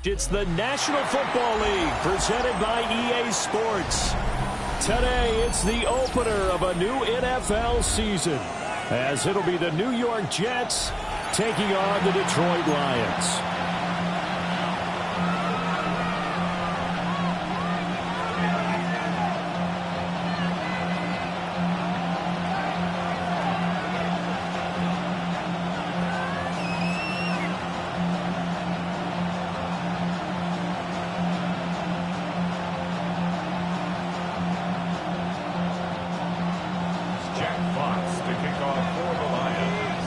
It's the National Football League presented by EA Sports. Today, it's the opener of a new NFL season, as it'll be the New York Jets taking on the Detroit Lions. Jack Fox to kick off for the Lions.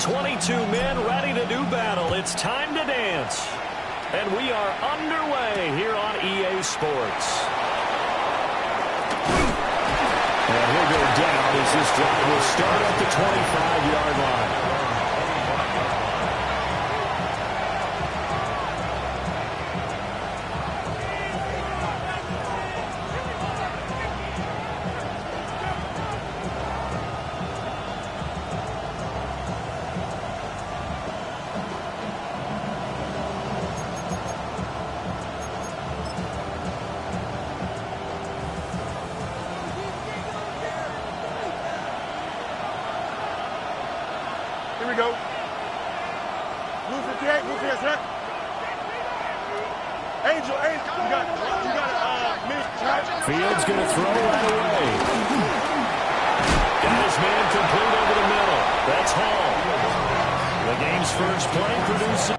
22 men ready to do battle. It's time to dance. And we are underway here on EA Sports. And he'll go down as this drive will start at the 25-yard line. Here we go. Move the tag, sir. Angel, you got a minute. Fields going to throw right away. Got his man complete over the middle. That's Hall. The game's first play producing.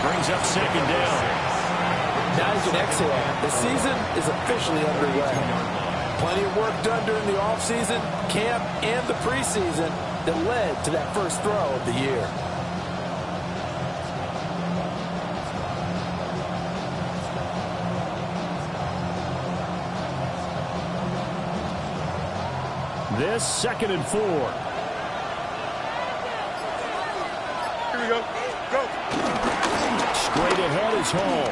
Brings up second down. Now you can exhale. The season is officially underway. Plenty of work done during the offseason, camp, and the preseason that led to that first throw of the year. This 2nd and 4. Here we go. Go. Straight ahead is Hall.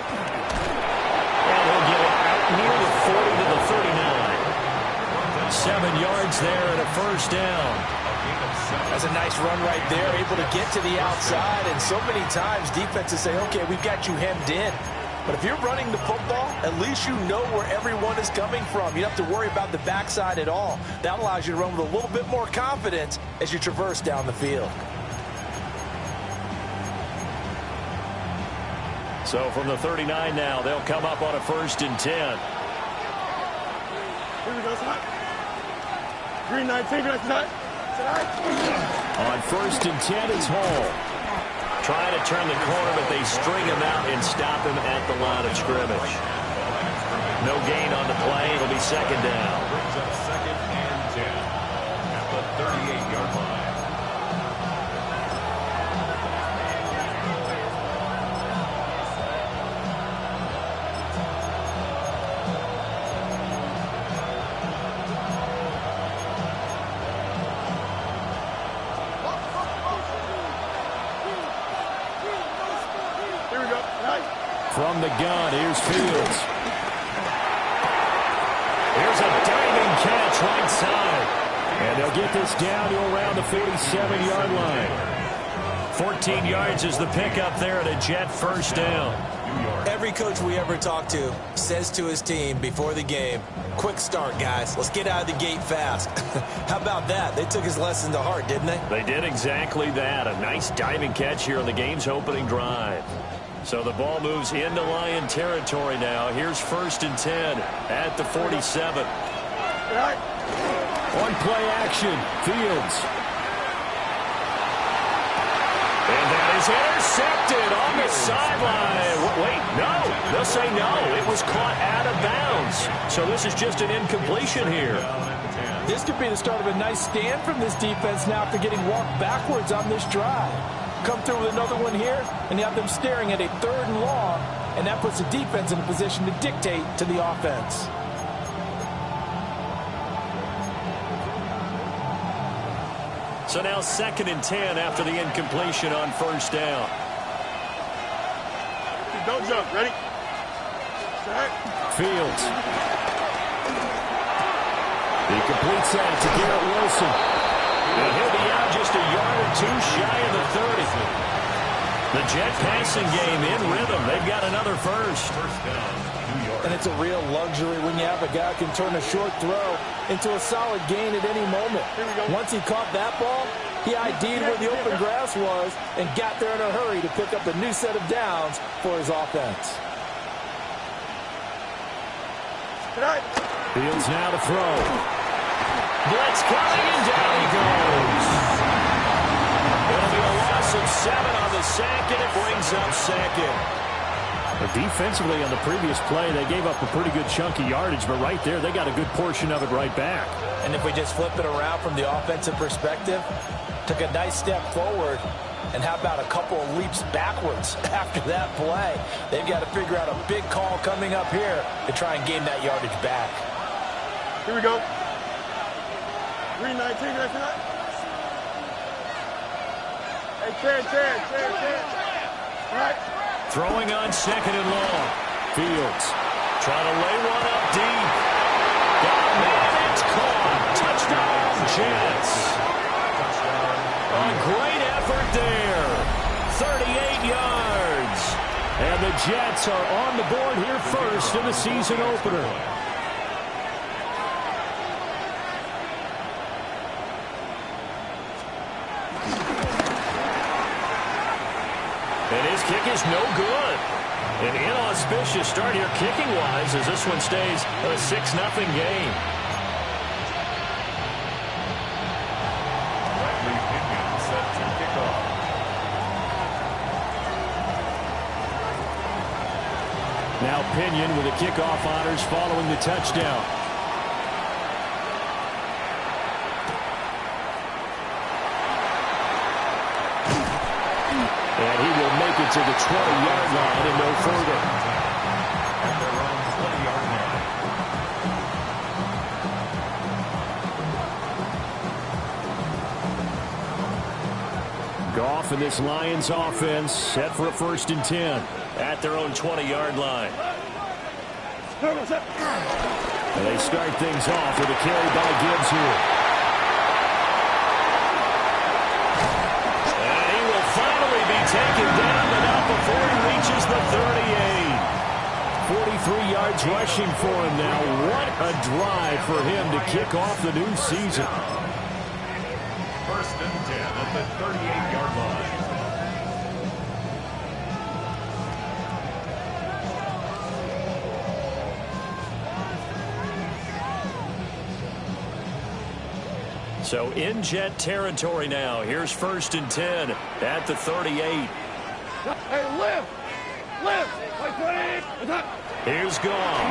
And he'll get it out near the 40 to the 39. 7 yards there and a first down. That's a nice run right there, able to get to the outside. And so many times defenses say, okay, we've got you hemmed in. But if you're running the football, at least you know where everyone is coming from. You don't have to worry about the backside at all. That allows you to run with a little bit more confidence as you traverse down the field. So from the 39 now, they'll come up on a 1st and 10. Here we go, tonight. Green 19, tonight. On 1st and 10, it's Hall. Trying to turn the corner, but they string him out and stop him at the line of scrimmage. No gain on the play. It'll be 2nd down. Brings up 2nd and 10 at the 38-yard line. From the gun, here's Fields. Here's a diving catch right side. And they'll get this down to around the 47-yard line. 14 yards is the pickup there at a Jet first down. Every coach we ever talk to says to his team before the game, quick start, guys. Let's get out of the gate fast. How about that? They took his lesson to heart, didn't they? They did exactly that. A nice diving catch here on the game's opening drive. So the ball moves into Lion territory now. Here's 1st and 10 at the 47. On play action, Fields. And that is intercepted on the sideline. Wait, no. They'll say no. It was caught out of bounds. So this is just an incompletion here. This could be the start of a nice stand from this defense now after getting walked backwards on this drive. Come through with another one here, and you have them staring at a 3rd and long, and that puts the defense in a position to dictate to the offense. So now 2nd and 10 after the incompletion on 1st down. Don't jump. Ready? Fields. He completes that to Garrett Wilson. And he'll be out just a yard or two shy of the 30. The Jet passing game in rhythm. They've got another first. And it's a real luxury when you have a guy who can turn a short throw into a solid gain at any moment. Once he caught that ball, he ID'd where the open grass was and got there in a hurry to pick up a new set of downs for his offense. Fields now to throw. Blitz coming, and down he goes. It'll be a loss of 7 on the sack, and it brings up 2nd. Defensively on the previous play, they gave up a pretty good chunky yardage, but right there, they got a good portion of it right back. And if we just flip it around from the offensive perspective, took a nice step forward, and how about a couple of leaps backwards after that play? They've got to figure out a big call coming up here to try and gain that yardage back. Here we go. 319, that's it. Hey, 10. All right. Throwing on 2nd and long. Fields trying to lay one up deep. Got him, and it's caught. Touchdown, Jets. A great effort there. 38 yards. And the Jets are on the board here first in the season opener. And his kick is no good. An inauspicious start here kicking-wise as this one stays a 6-0 game. Now Pinion with the kickoff honors following the touchdown. And he will make it to the 20-yard line and no further. At their own 20-yard line. Goff and this Lions offense set for a 1st and 10 at their own 20-yard line. And they start things off with a carry by Gibbs here. And he will finally be taken down, but not before he reaches the 38. 43 yards rushing for him now. What a drive for him to kick off the new season. 1st and 10 at the 38-yard line. So in Jet territory now. Here's 1st and 10 at the 38. Hey, lift! Here's Goff.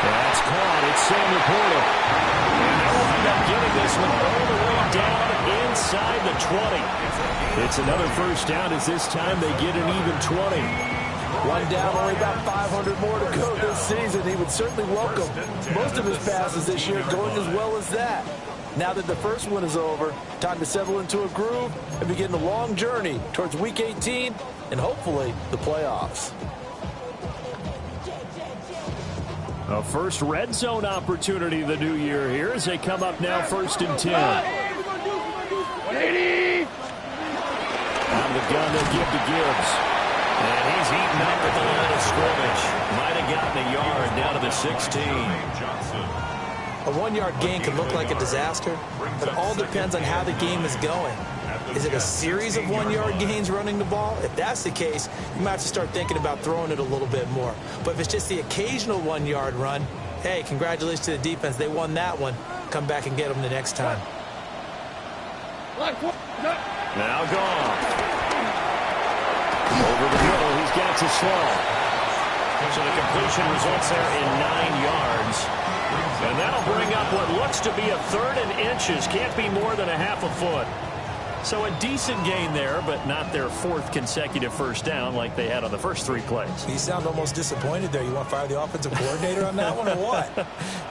That's caught. It's Sam Laporta. And they'll wind up getting this one all the way down inside the 20. It's another 1st down as this time they get an even 20. One down, only about 500 more to go this season. He would certainly welcome most of his passes this year going as well as that. Now that the first one is over, time to settle into a groove and begin the long journey towards Week 18 and hopefully the playoffs. A first red zone opportunity the new year here as they come up now 1st and 10. Out of the gun, they'll give to Gibbs. And he's eaten up at the line of scrimmage. Might have gotten a yard down to the 16. A 1-yard gain can look like a disaster, but it all depends on how the game is going. Is it a series of 1-yard gains running the ball? If that's the case, you might have to start thinking about throwing it a little bit more. But if it's just the occasional 1-yard run, hey, congratulations to the defense. They won that one. Come back and get them the next time. Now gone. Over the middle, he's got to slow. So the completion results there in 9 yards. And that'll bring up what looks to be a 3rd and inches. Can't be more than a half a foot. So a decent gain there, but not their 4th consecutive first down like they had on the first 3 plays. You sound almost disappointed there. You want to fire the offensive coordinator on that one or what?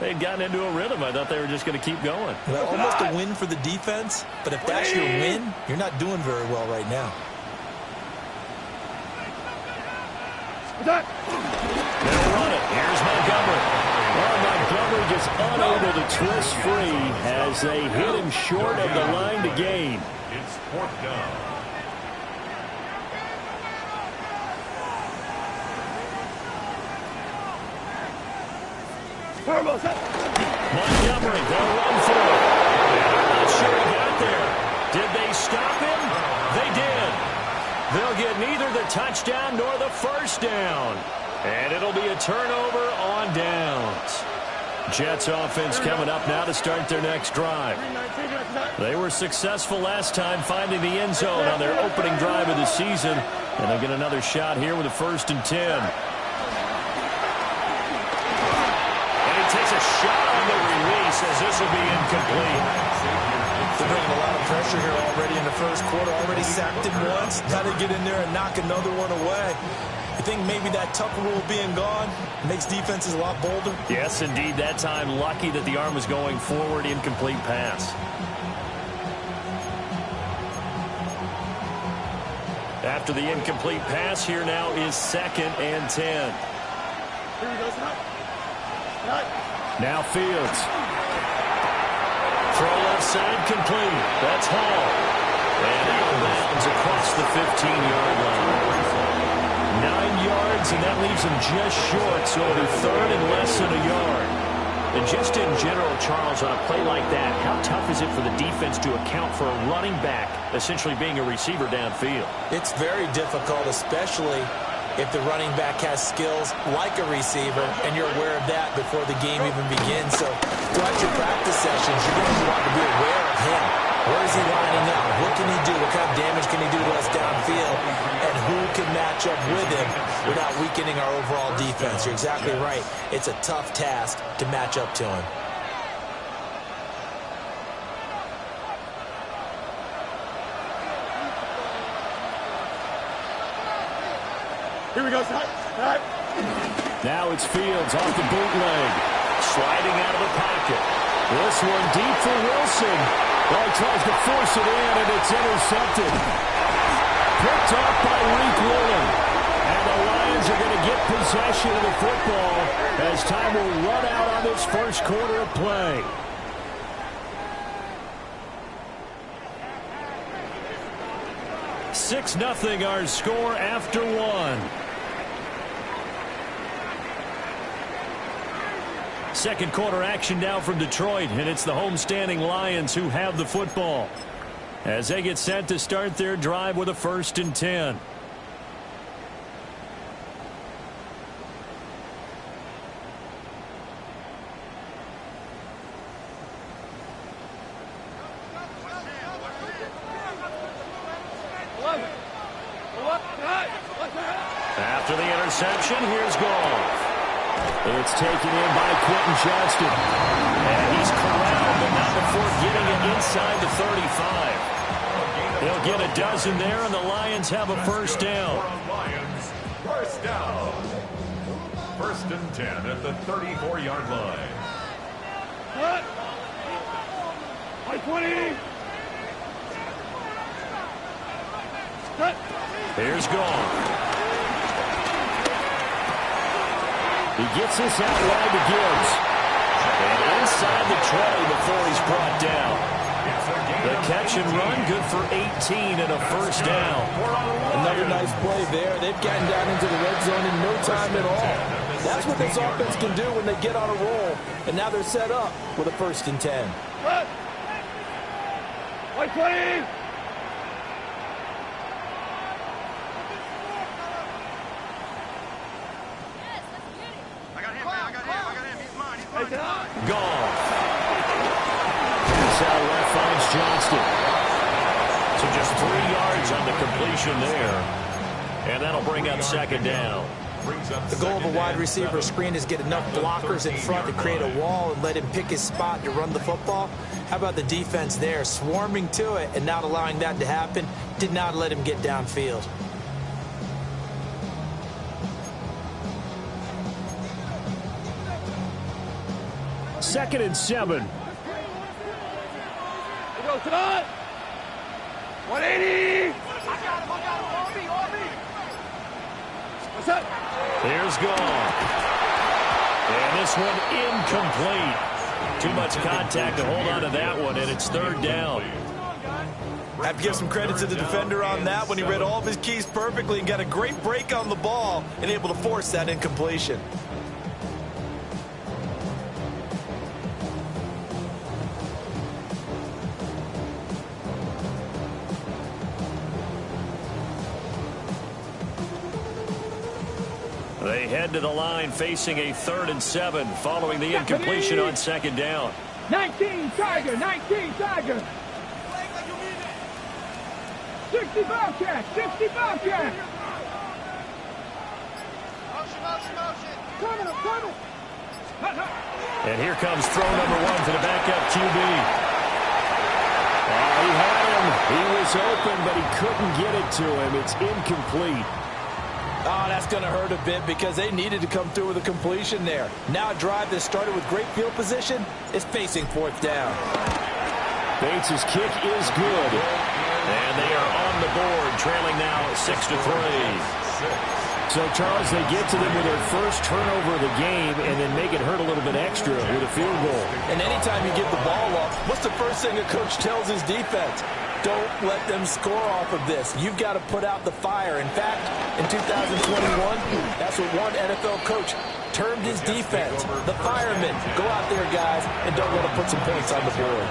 They'd gotten into a rhythm. I thought they were just going to keep going. Well, almost a win for the defense, but if that's your win, you're not doing very well right now. They'll run it. Here's Montgomery. Well, Montgomery just unable to twist free as they hit him short of the line to gain. It's 4th down. Montgomery, they'll run through it. I'm not sure he got there. Did they stop him? They did. They'll get neither the touchdown nor the first down. And it'll be a turnover on downs. Jets offense coming up now to start their next drive. They were successful last time finding the end zone on their opening drive of the season. And they'll get another shot here with a 1st and 10. And he takes a shot on the release as this will be incomplete. They're bringing a lot of pressure here already in the first quarter. Already sacked him once. Got to get in there and knock another one away. I think maybe that Tucker rule being gone makes defenses a lot bolder. Yes, indeed. That time, lucky that the arm was going forward. Incomplete pass. After the incomplete pass, here now is 2nd and 10. Now Fields. Throw left side complete. That's Hall. And out of bounds across the 15-yard line. 9 yards, and that leaves him just short, so it'll be 3rd and less than a yard. And just in general, Charles, on a play like that, how tough is it for the defense to account for a running back essentially being a receiver downfield? It's very difficult, especially if the running back has skills like a receiver, and you're aware of that before the game even begins. So throughout your practice sessions, you're going to want to be aware of him. Where is he lining up? What can he do? What kind of damage can he do to us downfield? And who can match up with him without weakening our overall defense? You're exactly right. It's a tough task to match up to him. Here we go. Now it's Fields off the bootleg. Sliding out of the pocket. This one deep for Wilson. Well, he tries to force it in, and it's intercepted. Picked off by Reek Woolen. And the Lions are going to get possession of the football as time will run out on this first quarter of play. Six 0 our score after one. Second quarter action now from Detroit, and it's the homestanding Lions who have the football as they get set to start their drive with a 1st and 10. After the interception, here's Goff. It's taken in by Quentin Johnston. And he's corralled, but not before getting it inside the 35. They'll get a dozen there, and the Lions have a first down. First down. 1st and 10 at the 34-yard line. Cut. High 20. Cut. Here's Goff. He gets this out wide to Gibbs. And inside the 20 before he's brought down. The catch and run, good for 18 and a first down. Another nice play there. They've gotten down into the red zone in no time at all. That's what this offense can do when they get on a roll. And now they're set up with a 1st and 10. White 20! Gone. Here's how left finds Johnston. So just 3 yards on the completion there. And that'll bring up 2nd down. The goal of a wide receiver screen is get enough blockers in front to create a wall and let him pick his spot to run the football. How about the defense there, swarming to it and not allowing that to happen? Did not let him get downfield. Second and 7. Go tonight! 180! What's up? Here's gone. And this one incomplete. Too much contact to hold on to that one, and it's 3rd down. I have to give some credit to the defender on that when he read all of his keys perfectly and got a great break on the ball and able to force that incompletion. They head to the line facing a 3rd and 7 following the incompletion on 2nd down. 19 Tiger! 19 Tiger! 60 Bobcat! 60 Bobcat! Coming up, coming! And here comes throw number 1 to the backup QB. He had him. He was open, but he couldn't get it to him. It's incomplete. Oh, that's going to hurt a bit because they needed to come through with a completion there. Now a drive that started with great field position is facing 4th down. Bates' kick is good. And they are on the board, trailing now 6-3. So, Charles, they get to them with their first turnover of the game and then make it hurt a little bit extra with a field goal. And anytime you give the ball up, what's the first thing a coach tells his defense? Don't let them score off of this. You've got to put out the fire. In fact, in 2021, that's what one NFL coach termed his defense. The firemen. Go out there, guys, and don't let them put some points on the board.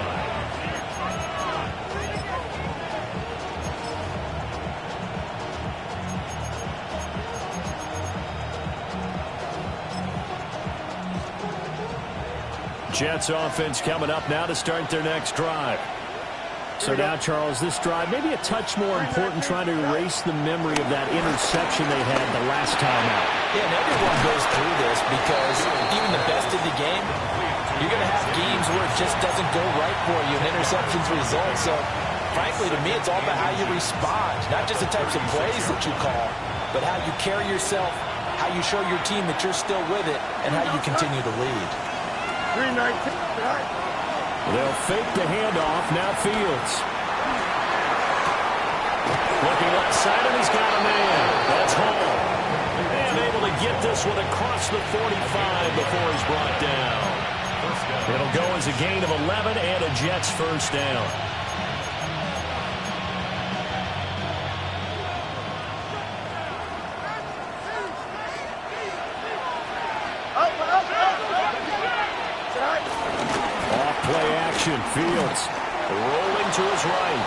Jets offense coming up now to start their next drive. So now, Charles, this drive maybe a touch more important, trying to erase the memory of that interception they had the last time out. Yeah, and everyone goes through this because even the best in the game, you're going to have games where it just doesn't go right for you and interceptions result. So, frankly, to me, it's all about how you respond, not just the types of plays that you call, but how you carry yourself, how you show your team that you're still with it, and how you continue to lead. 319. They'll fake the handoff. Now Fields. Looking left side, and he's got a man. That's Hall. And able to get this one across the 45 before he's brought down. It'll go as a gain of 11 and a Jets first down. Play action. Fields rolling to his right.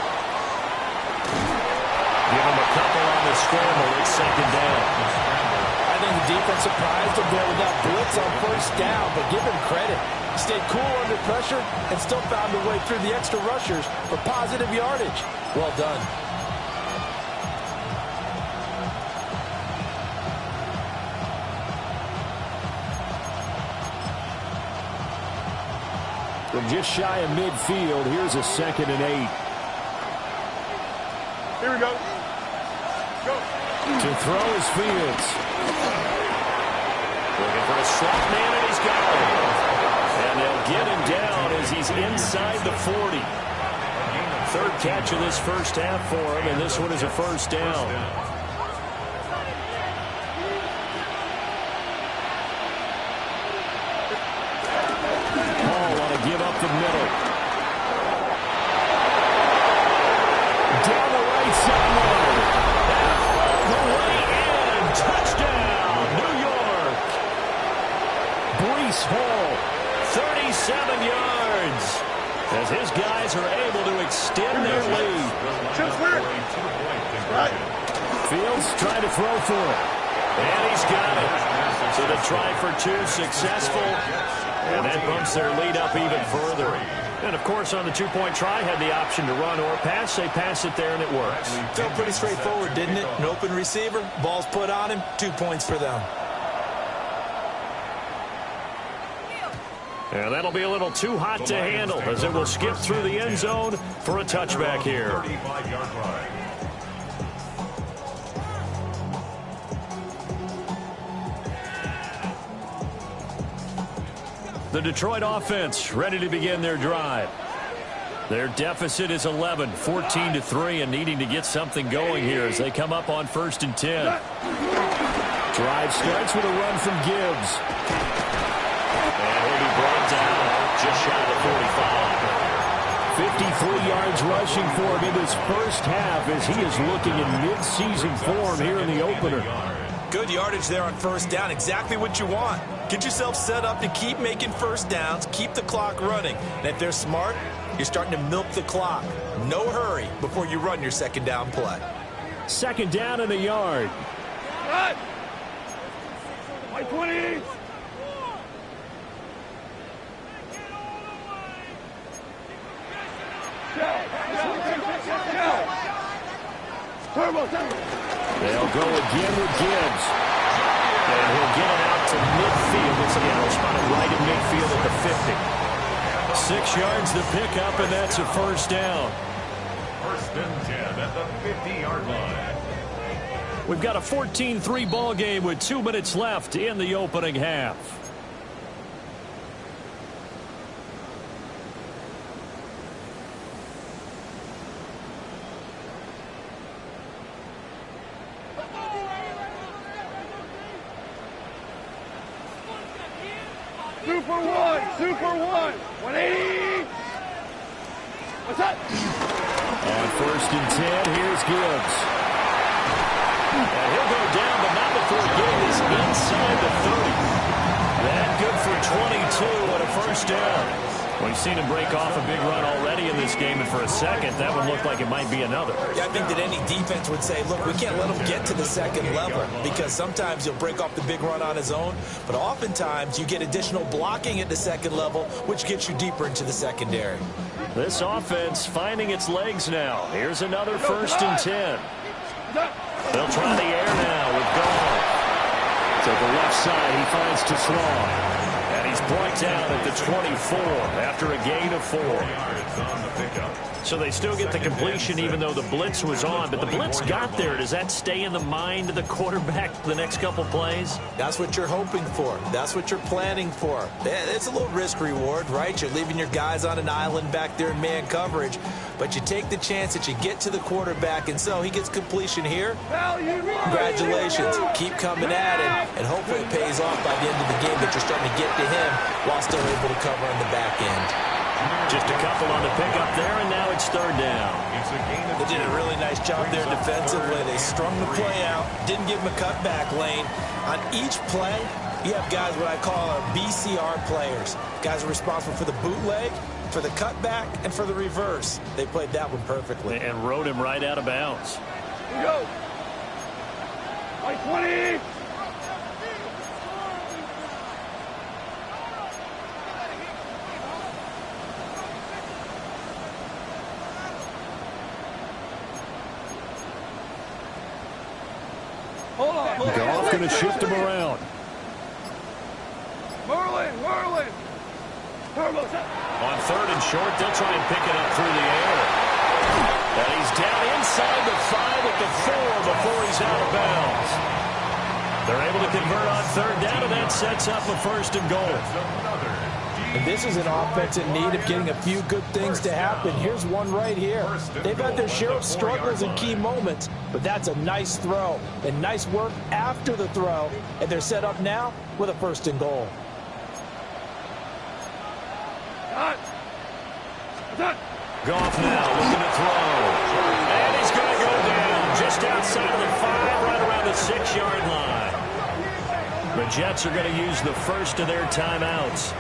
Give him a couple on the scramble. It's 2nd down. I think the defense surprised him there with that blitz on 1st down, but give him credit. He stayed cool under pressure and still found a way through the extra rushers for positive yardage. Well done. From just shy of midfield, here's a 2nd and 8. Here we go. Go. To throw is Fields. Looking for a slot man, and he's got it. And they'll get him down as he's inside the 40. 3rd catch of this first half for him, and this one is a first down. Give up the middle. Fields trying to throw for it. And he's got it. So the try for 2 successful. And that bumps their lead up even further. And, of course, on the 2-point try, had the option to run or pass. They pass it there, and it works. Felt pretty straightforward, didn't it? An open receiver, ball's put on him, 2 points for them. And that'll be a little too hot to handle as it will skip through the end zone for a touchback here. 35-yard line. The Detroit offense ready to begin their drive. Their deficit is 11, 14-3, and needing to get something going here as they come up on 1st and 10. Drive starts with a run from Gibbs. And he'll be brought down just shy of 45. 53 yards rushing for him in this first half as he is looking in mid-season form here in the opener. Good yardage there on 1st down. Exactly what you want. Get yourself set up to keep making 1st downs, keep the clock running. And if they're smart, you're starting to milk the clock. No hurry before you run your 2nd down play. 2nd down in the yard. Cut! 20! They'll go again with Gibbs. And he'll get it out to midfield. It's Seattle spotted right in midfield at the 50. 6 yards the pickup, and that's a 1st down. 1st and 10 at the 50-yard line. We've got a 14-3 ball game with 2 minutes left in the opening half. Super 1! 180! What's that? On 1st and 10, here's Gibbs. And he'll go down, but not before getting this inside the 30. That good for 22 and a 1st down. We've seen him break off a big run already in this game, and for a second, that would look like it might be another. Yeah, I think that any defense would say, look, we can't let him get to the 2nd level because sometimes he'll break off the big run on his own, but oftentimes you get additional blocking at the 2nd level, which gets you deeper into the secondary. This offense finding its legs now. Here's another 1st and 10. They'll try the air now with Gall. To the left side, he finds Tesron. And he's brought down at the 24 after a gain of 4. So they still get the completion even though the blitz was on. But the blitz got there. Does that stay in the mind of the quarterback the next couple plays? That's what you're hoping for. That's what you're planning for. It's a little risk reward, right? You're leaving your guys on an island back there in man coverage. But you take the chance that you get to the quarterback, and so he gets completion here. Congratulations. Keep coming at it, and hopefully it pays off by the end of the game that you're starting to get to him while still able to cover on the back end. Just a couple on the pickup there, and now it's 3rd down. They did a really nice job there defensively. They strung the play out, didn't give him a cutback lane. On each play, you have guys what I call BCR players. Guys are responsible for the bootleg, for the cutback, and for the reverse. They played that one perfectly. And rode him right out of bounds. Here we go! 20! Hold on. Goff going to shift him around. Whirling. On 3rd and short, they'll try and pick it up through the air. And he's down inside the 5 at the 4 before he's out of bounds. They're able to convert on 3rd down, and that sets up a 1st and goal. And this is an offense in need of getting a few good things to happen. Here's one right here. They've had their share of struggles in key moments, but that's a nice throw and nice work after the throw. And they're set up now with a 1st and goal. Goff now looking to throw. And he's going to go down just outside of the 5, right around the 6-yard line. The Jets are going to use the first of their timeouts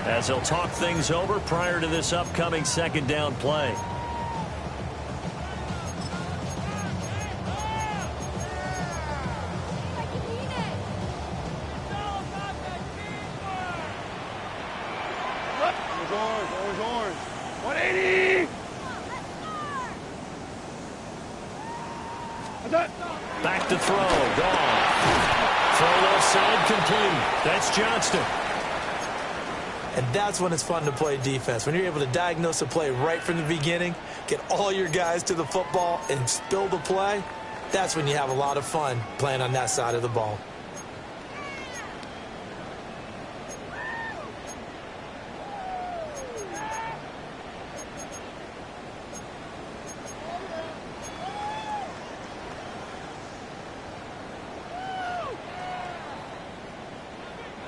as they'll talk things over prior to this upcoming 2nd down play. orange. 180! Back to throw. Gone. Throw left side complete. That's Johnston. And that's when it's fun to play defense. When you're able to diagnose a play right from the beginning, get all your guys to the football, and spill the play, that's when you have a lot of fun playing on that side of the ball.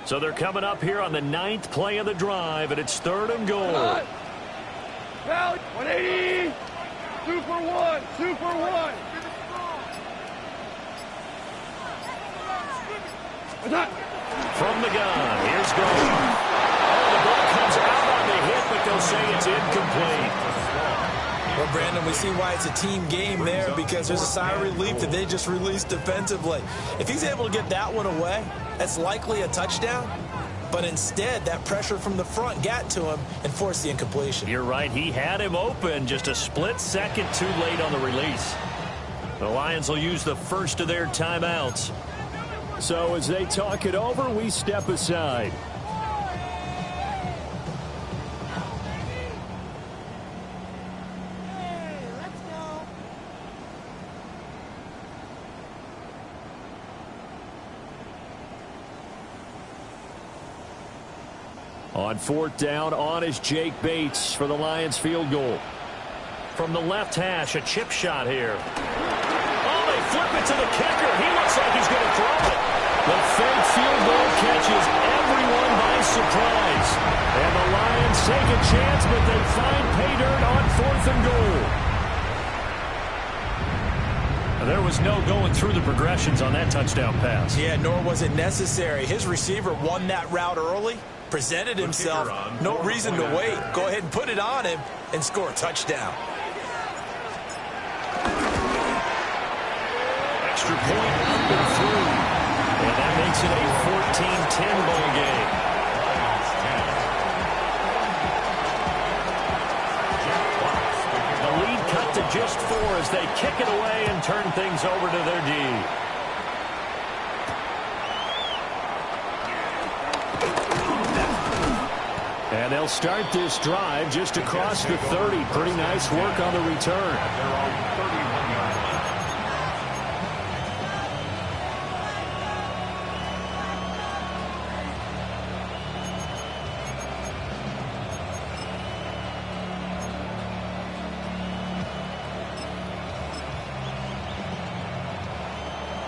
So they're coming up here on the 9th play of the drive, and it's 3rd and goal. 180! 2 for 1! 2 for 1! From the gun, here's goal. Oh, the ball comes out on the hit, but they'll say it's incomplete. Well, Brandon, we see why it's a team game there, because there's a sigh of relief that they just released defensively. If he's able to get that one away, that's likely a touchdown. But instead, that pressure from the front got to him and forced the incompletion. You're right. He had him open, just a split second too late on the release. The Lions will use the first of their timeouts. So as they talk it over, we step aside. On 4th down, on is Jake Bates for the Lions field goal. From the left hash, a chip shot here. Oh, they flip it to the kicker. He looks like he's going to throw it. The fake field goal catches everyone by surprise. And the Lions take a chance, but they find pay dirt on 4th and goal. There was no going through the progressions on that touchdown pass. Yeah, nor was it necessary. His receiver won that route early, presented himself, no reason to wait. Go ahead and put it on him and score a touchdown. Extra point up and through. And that makes it a 14-10 ball game. The lead cut to just 4 as they kick it away and turn things over to their D. And they'll start this drive just across the 30. Pretty nice work on the return.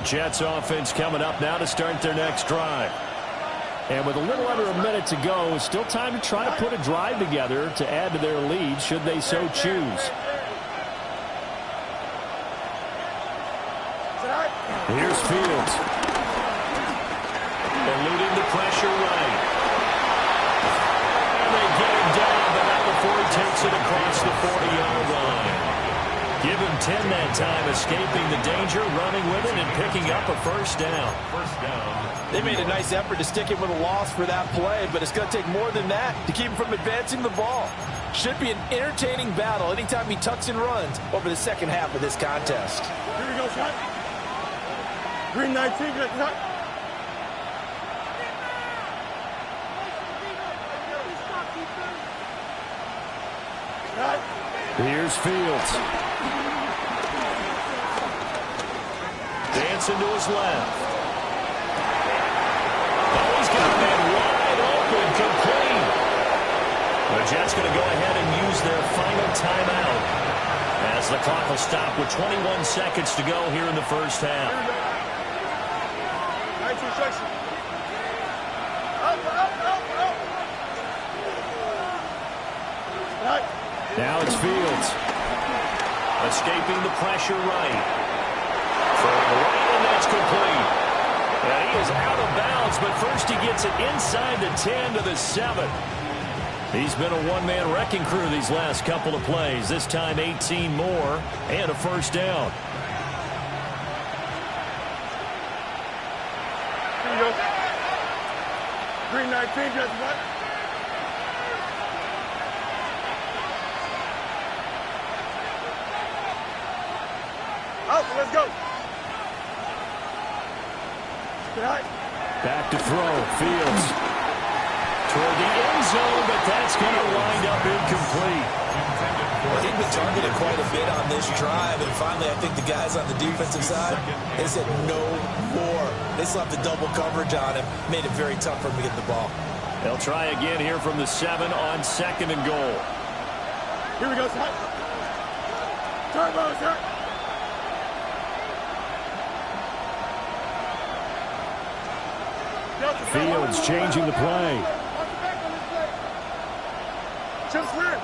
Jets offense coming up now to start their next drive. And with a little under a minute to go, still time to try to put a drive together to add to their lead should they so choose. Here's Fields. Eluding the pressure right. And they get him down, but not before he takes it across the 40-yard line. Give him 10 that time, escaping the danger, running with it, and picking up a first down. They made a nice effort to stick him with a loss for that play, but it's going to take more than that to keep him from advancing the ball. Should be an entertaining battle anytime he tucks and runs over the second half of this contest. Here we go, shot. Green 19, good shot. Here's Fields. Dancing to his left. Oh, he's got that wide open, complete. The Jets going to go ahead and use their final timeout as the clock will stop with 21 seconds to go here in the first half. 19 seconds. Now it's Fields. Escaping the pressure right. Right, and that's complete. And he is out of bounds, but first he gets it inside the 10 to the 7. He's been a one-man wrecking crew these last couple of plays. This time 18 more and a first down. Here we go. Green 19, just what? Out, let's go. Back to throw. Fields toward the end zone, but that's going to wind up incomplete. Well, he'd been targeted quite a bit on this drive, and finally I think the guys on the defensive side, they said no more. They slapped the double coverage on him, made it very tough for him to get the ball. They'll try again here from the 7 on 2nd and goal. Here we go, son. Turbo, sir. Fields changing the play. Just win.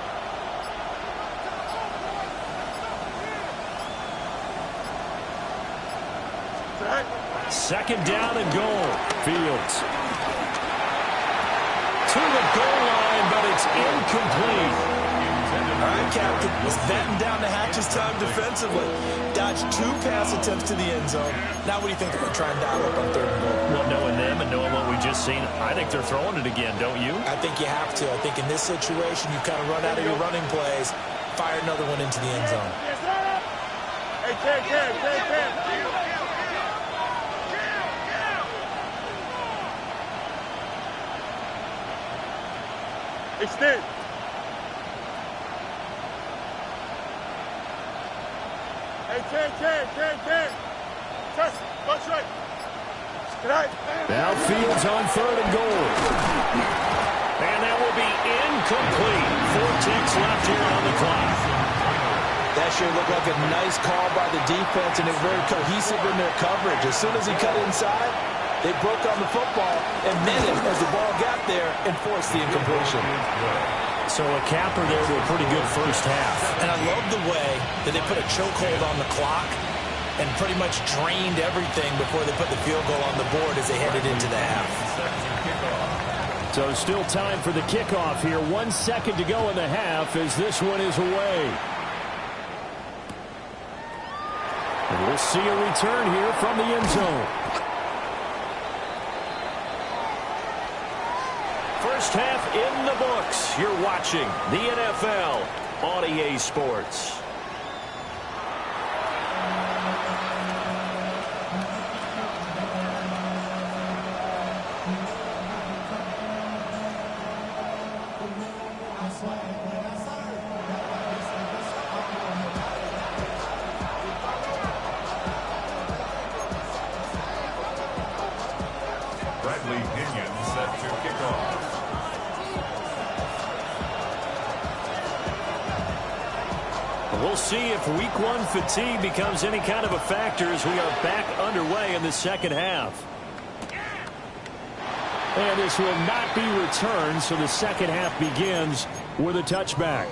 Second down and goal. Fields to the goal line, but it's incomplete. All right, Captain, was batting down the hatches time defensively. Dodged 2 pass attempts to the end zone. Now what do you think they're going to try and dial up on 3rd and goal? Well, knowing them and knowing what we just seen, I think they're throwing it again, don't you? I think you have to. I think in this situation, you kind of run out of your running plays, fire another one into the end zone. Hey, Cam. Extend. Hey, Cam. Trust. Watch right. Now Fields on 3rd and goal. And that will be incomplete. 4 ticks left here on the clock. That sure looked like a nice call by the defense, and they're very cohesive in their coverage. As soon as he cut inside, they broke on the football and met him as the ball got there and forced the incompletion. So a capper there to a pretty good first half. And I love the way that they put a chokehold on the clock and pretty much drained everything before they put the field goal on the board as they headed into the half. So still time for the kickoff here. 1 second to go in the half as this one is away. And we'll see a return here from the end zone. First half in the books. You're watching the NFL on EA Sports. We'll see if week 1 fatigue becomes any kind of a factor as we are back underway in the second half. And this will not be returned, so the second half begins with a touchback.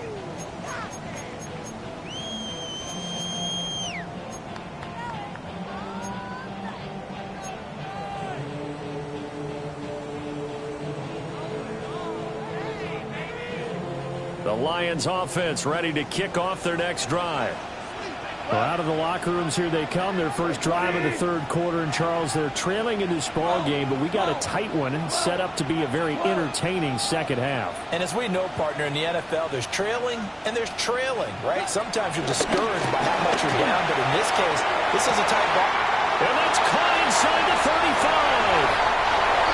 The Lions offense ready to kick off their next drive. Well, out of the locker rooms here they come. Their first drive of the 3rd quarter. And Charles, they're trailing in this ball game, but we got a tight one and set up to be a very entertaining second half. And as we know, partner, in the NFL, there's trailing and there's trailing, right? Sometimes you're discouraged by how much you're down, but in this case, this is a tight ball. And that's caught inside the 35.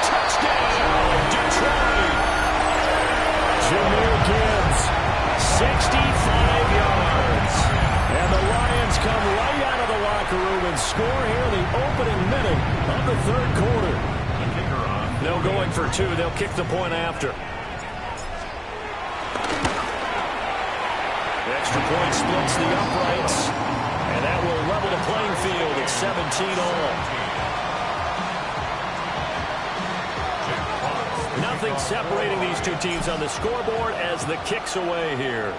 Touchdown, Detroit. Jahmyr Gibbs, 65 yards. And the Lions come right out of the locker room and score here in the opening minute of the 3rd quarter. They'll going for 2. They'll kick the point after. The extra point splits the uprights. And that will level the playing field at 17 all. Nothing separating these two teams on the scoreboard as the kick's away here.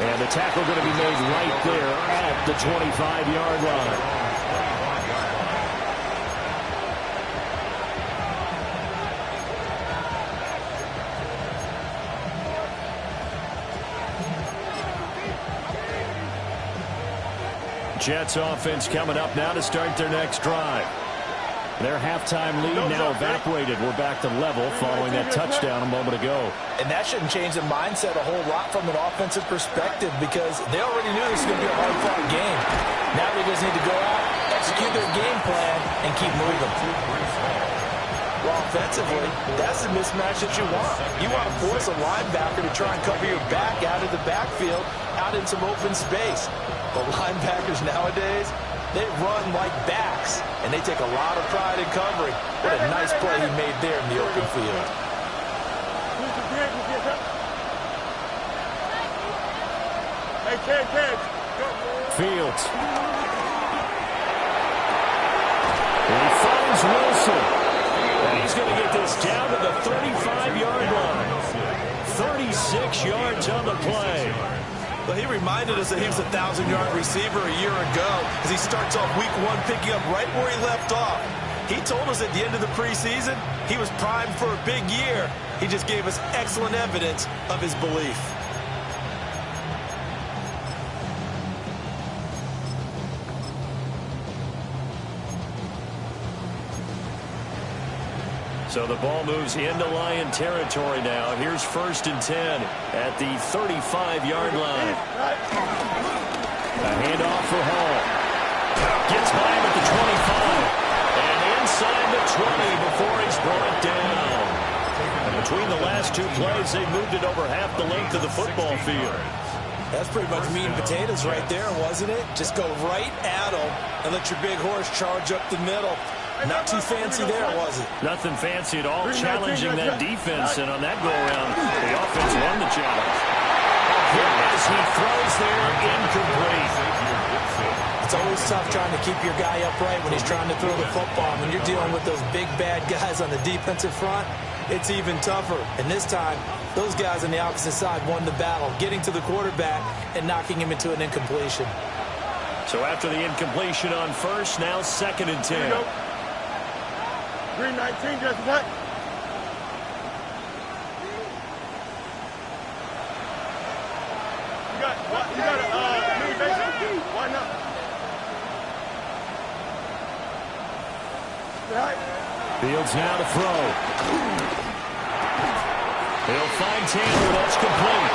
And the tackle going to be made right there at the 25-yard line. Jets offense coming up now to start their next drive. Their halftime lead now evaporated. We're back to level following that touchdown a moment ago. And that shouldn't change the mindset a whole lot from an offensive perspective because they already knew this was going to be a hard-fought game. Now they just need to go out, execute their game plan, and keep moving. Well, offensively, that's the mismatch that you want. You want to force a linebacker to try and cover your back out of the backfield, out in some open space. But linebackers nowadays, they run like backs, and they take a lot of pride in covering. What a nice play he made there in the open field. Fields. And he finds Wilson. And he's going to get this down to the 35-yard line. 36 yards on the play. Well, he reminded us that he was a 1,000-yard receiver a year ago as he starts off week 1 picking up right where he left off. He told us at the end of the preseason he was primed for a big year. He just gave us excellent evidence of his belief. So the ball moves into Lion territory now. Here's 1st and 10 at the 35-yard line. A handoff for Hall. Gets by him at the 25. And inside the 20 before he's brought down. And between the last 2 plays, they moved it over half the length of the football field. That's pretty much meat and potatoes right there, wasn't it? Just go right at him and let your big horse charge up the middle. Not too fancy there, was it? Nothing fancy at all, challenging that defense, and on that go-around, the offense won the challenge. Here as he throws there, incomplete. It's always tough trying to keep your guy upright when he's trying to throw the football. When you're dealing with those big, bad guys on the defensive front, it's even tougher. And this time, those guys on the opposite side won the battle, getting to the quarterback and knocking him into an incompletion. So after the incompletion on 1st, now 2nd and 10. Green 19, just what? You got a mini base? Why not? Fields now to throw. He'll find Taylor. That's complete.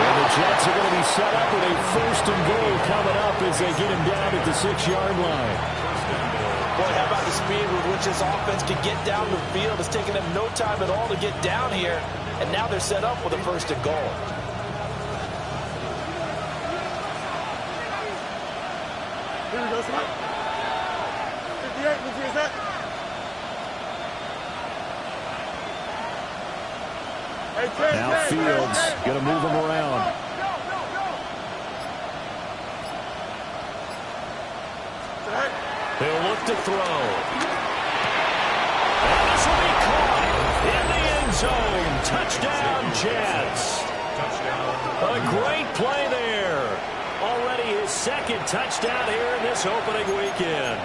And the Jets are going to be set up with a 1st and goal coming up as they get him down at the 6-yard line. Boy, how about the speed with which this offense can get down the field? It's taken them no time at all to get down here, and now they're set up with a 1st and goal. Here we go, son. 58, let's see that. Hey, now Fields going to move him around. They'll look to throw. And this will be caught in the end zone. Touchdown, Jets. A great play there. Already his 2nd touchdown here in this opening weekend.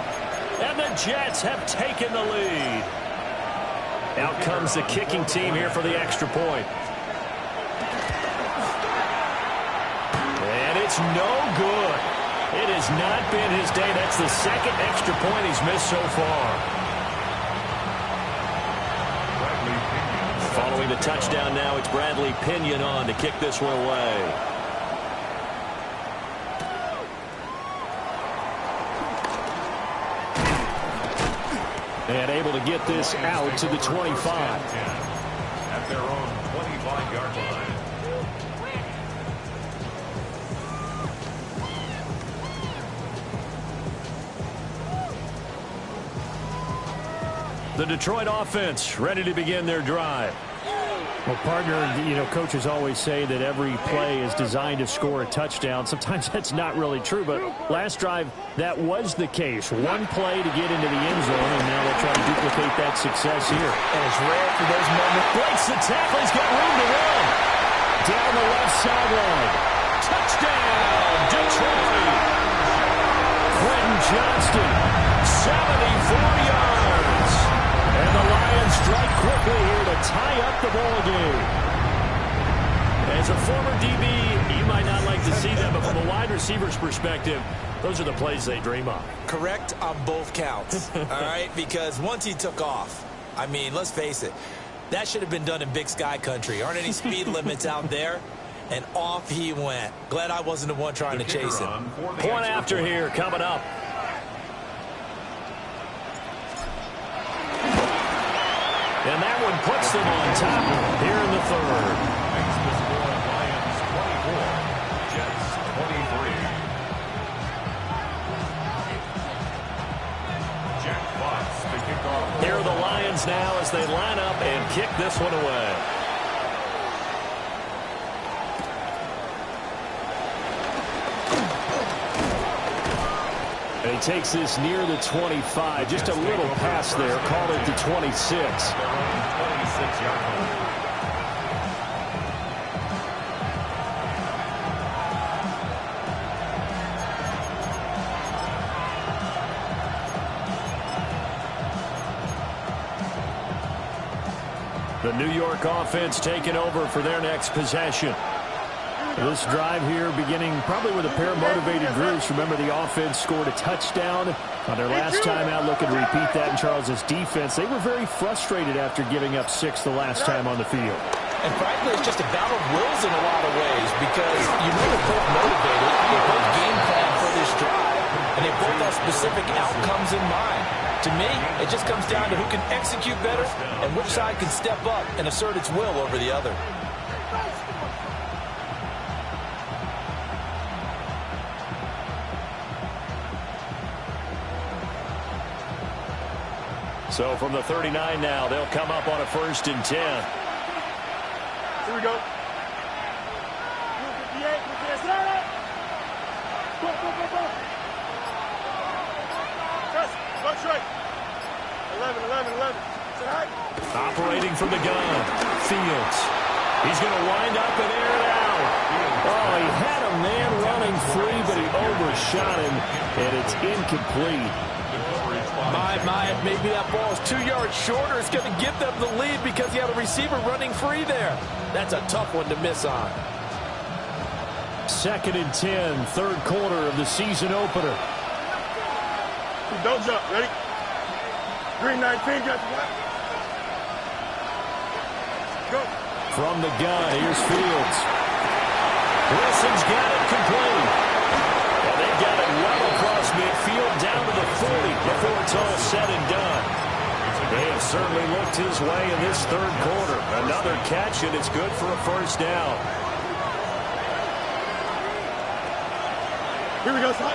And the Jets have taken the lead. Out comes the kicking team here for the extra point. And it's no good. It has not been his day. That's the 2nd extra point he's missed so far. Following the touchdown now, it's Bradley Pinion on to kick this one away. And able to get this out to the 25. At their own 25-yard line. The Detroit offense ready to begin their drive. Well, partner, coaches always say that every play is designed to score a touchdown. Sometimes that's not really true, but last drive, that was the case. One play to get into the end zone, and now they'll try to duplicate that success here. And it's rare for those moments. Breaks the tackle. He's got room to run. Down the left sideline. Touchdown, Detroit. Quentin Johnston, 74 yards. And the Lions strike quickly here to tie up the ball game. As a former DB, you might not like to see that, but from a wide receiver's perspective, Those are the plays they dream of. Correct on both counts, all right? Because once he took off, I mean, let's face it, that should have been done in Big Sky country. Aren't any speed limits out there? And off he went. Glad I wasn't the one trying to chase him. Point after here coming up. And that one puts them on top here in the third. Makes the score Lions 24, Jets 23. Jack Fox to kick off. Here are the Lions now as they line up and kick this one away. And he takes this near the 25. Just a little pass there. Call it the 26. They're running 26-yard line. The New York offense taking over for their next possession. This drive here beginning probably with a pair of motivated groups. Remember, the offense scored a touchdown on their last time out, looking to repeat that in Charles's defense. They were very frustrated after giving up 6 the last time on the field. And frankly, it's just a battle of wills in a lot of ways because you know they're both motivated. They both game plan for this drive, and they both have specific outcomes in mind. To me, it just comes down to who can execute better and which side can step up and assert its will over the other. So from the 39 now, they'll come up on a 1st and 10. Here we go. 58, go. Just, go straight. 11. Sit high. Operating from the gun, Fields. He's going to wind up and air it out. Oh, he had a man running free, but he overshot him, and it's incomplete. Maybe that ball is 2 yards shorter. It's going to give them the lead because he had a receiver running free there. That's a tough one to miss on. 2nd and 10, third quarter of the season opener. Don't jump. Ready? Green 19, just what? Go. From the gun, here's Fields. Wilson's got it complete. And they got it well across midfield down to the 40 before it's all said and done. They have certainly looked his way in this third quarter. Another catch, and it's good for a 1st down. Here we go, son.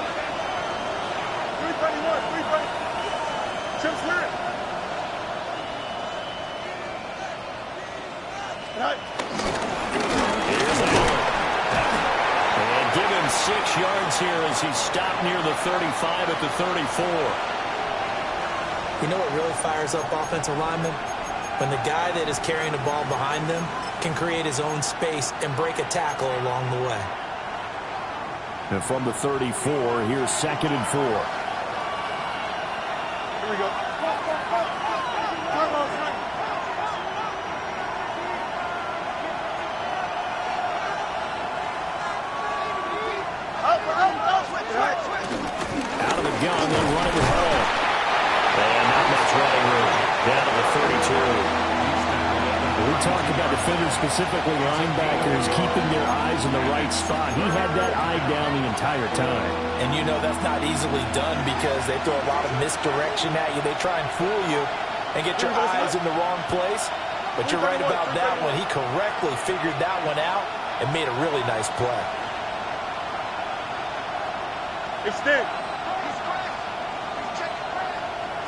331. Chip clear. Right. Here's Allen. And give him 6 yards here as he stopped near the 35 at the 34. You know what really fires up offensive linemen? When the guy that is carrying the ball behind them can create his own space and break a tackle along the way. And from the 34, here's 2nd and 4. Here we go. Out of the gun, they run it with home. And not much running room. Down to the 32. We talked about defenders, specifically linebackers, keeping their eyes in the right spot. He had that eye down the entire time. And you know that's not easily done because they throw a lot of misdirection at you. They try and fool you and get your eyes in the wrong place. But you're right about that one. He correctly figured that one out and made a really nice play. Extend.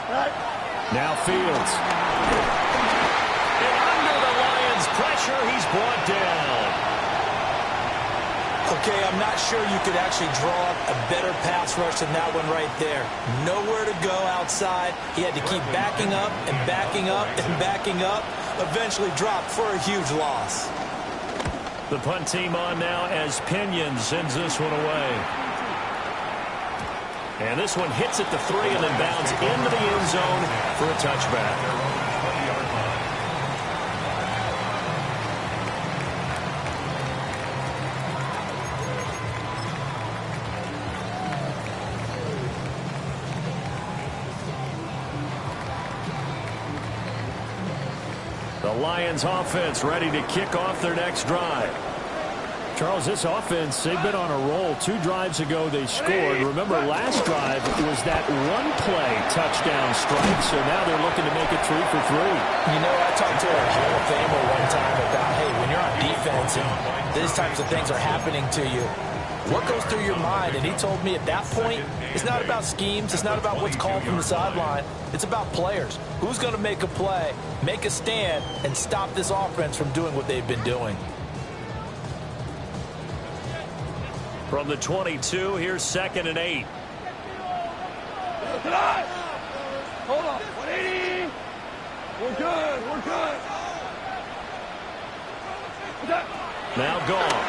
Right. Now Fields. And under the Lions' pressure, he's brought down. Okay, I'm not sure you could actually draw up a better pass rush than that one right there. Nowhere to go outside. He had to keep backing up and backing up and backing up. Eventually dropped for a huge loss. The punt team on now as Pinion sends this one away. And this one hits at the 3 and then bounds into the end zone for a touchback. Lions offense ready to kick off their next drive. Charles, this offense, they've been on a roll. 2 drives ago they scored. Remember, last drive was that one-play touchdown strike, so now they're looking to make it 3 for 3. You know, I talked to a Hall of Famer one time about, hey, when you're on defense and these types of things are happening to you, what goes through your mind? And he told me at that point, it's not about schemes. It's not about what's called from the sideline. It's about players. Who's going to make a play, make a stand, and stop this offense from doing what they've been doing? From the 22, here's 2nd and 8. Hold on. 180. We're good. We're good. Now gone.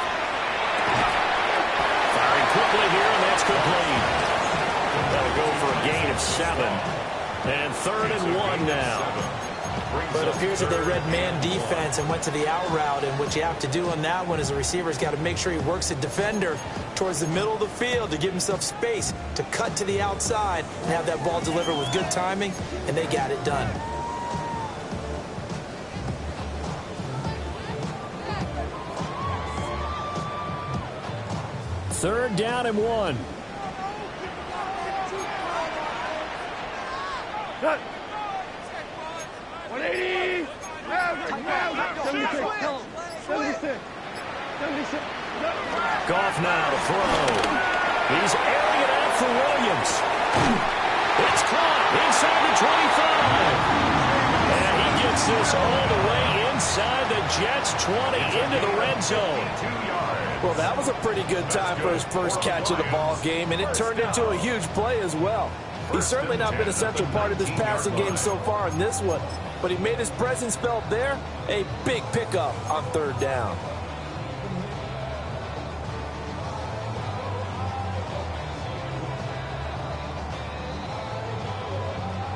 Firing quickly here, and that's complete. That'll go for a gain of 7. And 3rd and 1 now. But it appears that they read man defense and went to the out route, and what you have to do on that one is the receiver's got to make sure he works the defender towards the middle of the field to give himself space to cut to the outside and have that ball delivered with good timing, and they got it done. Third down and 1. Cut. 180. 76. Goff now to throw. He's airing it out for Williams. It's caught inside the 25. And he gets this all the way inside the Jets' 20 into the red zone. Well, that was a pretty good time for his first catch of the ball game, and it turned into a huge play as well. He's certainly not been a central part of this passing game so far in this one, but he made his presence felt there. A big pickup on 3rd down.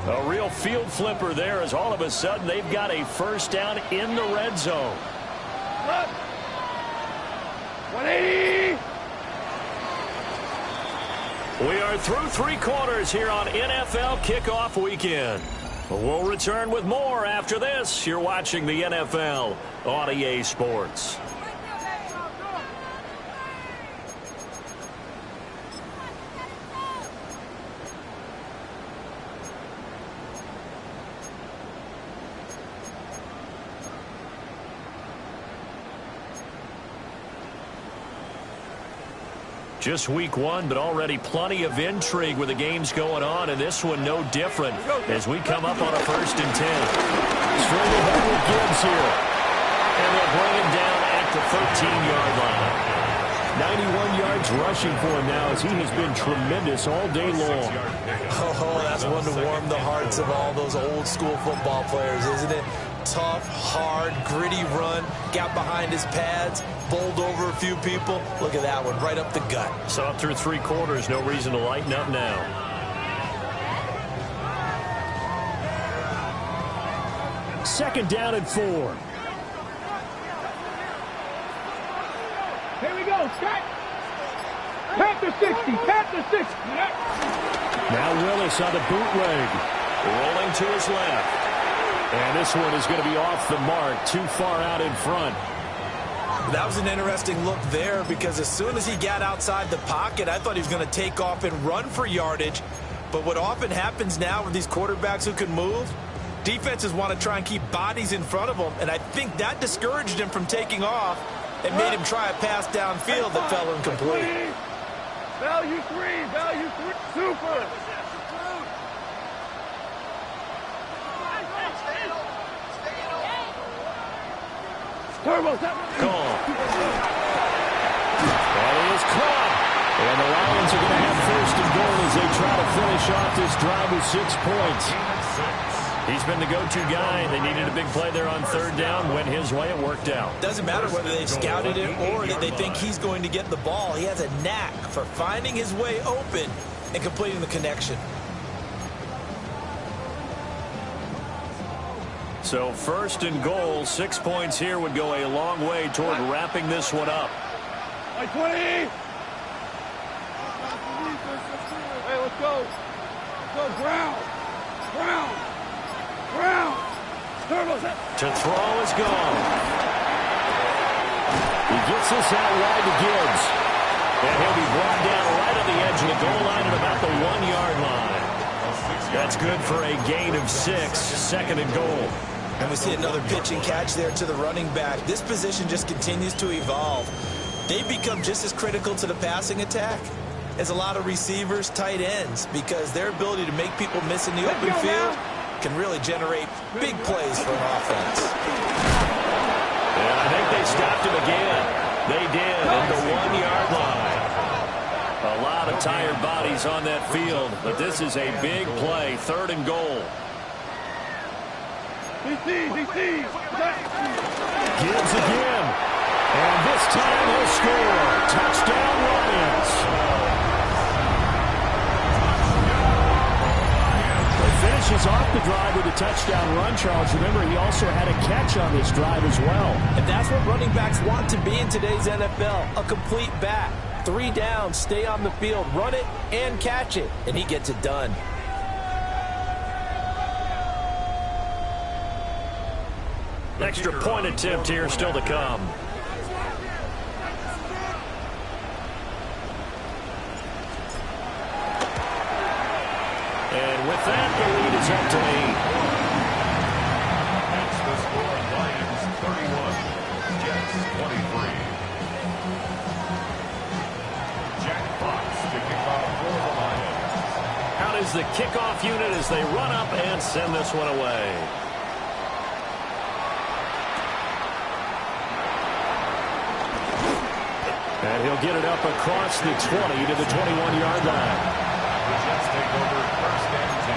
A real field flipper there as all of a sudden they've got a first down in the red zone. 180. We are through 3 quarters here on NFL Kickoff Weekend. We'll return with more after this. You're watching the NFL on EA Sports. Just week 1, but already plenty of intrigue with the games going on, and this one no different as we come up on a 1st and 10. Straight ahead with Gibbs here. And they'll bring him down at the 13-yard line. 91 yards rushing for him now as he has been tremendous all day long. Oh, that's one to warm the hearts of all those old-school football players, isn't it? Tough, hard, gritty run, got behind his pads, bowled over a few people. Look at that one, right up the gut. So up through 3 quarters, no reason to lighten up now. Second down and 4. Here we go, Scott. Panther 60, Panther 60. Now Willis on the bootleg, rolling to his left. And this one is going to be off the mark, too far out in front. That was an interesting look there because as soon as he got outside the pocket, I thought he was going to take off and run for yardage. But what often happens now with these quarterbacks who can move, defenses want to try and keep bodies in front of them, and I think that discouraged him from taking off and made him try a pass downfield that fell incomplete. Value 3, value 3, super. Turbo, call. That is caught. And the Lions are going to have 1st and goal as they try to finish off this drive with 6 points. He's been the go-to guy. They needed a big play there on 3rd down. Went his way. It worked out. Doesn't matter whether they've scouted it or that they think he's going to get the ball. He has a knack for finding his way open and completing the connection. So 1st and goal, 6 points here would go a long way toward wrapping this one up. 20. Hey, let's go. Let's go, ground. Ground. Ground. To throw is gone. He gets this out wide to Gibbs. And he'll be brought down right on the edge of the goal line at about the 1-yard line. That's good for a gain of 6, second and goal. And we see another pitch and catch there to the running back. This position just continues to evolve. They've become just as critical to the passing attack as a lot of receivers, tight ends, because their ability to make people miss in the open field can really generate big plays for an offense. And I think they stopped him again. They did at the 1-yard line. A lot of tired bodies on that field, but this is a big play, third and goal. Gibbs again. And this time he'll score. Touchdown Lions. He finishes off the drive with a touchdown run, Charles. Remember, he also had a catch on this drive as well. And that's what running backs want to be in today's NFL, a complete back. 3 downs, stay on the field, run it, and catch it. And he gets it done. Extra point attempt here still to come. And with that, the lead is up to 8. That's the score. Lions 31, Jets 23. Jack Fox to kick off for the Lions. Out is the kickoff unit as they run up and send this one away. And he'll get it up across the 20 to the 21-yard line. The Jets take over first and 10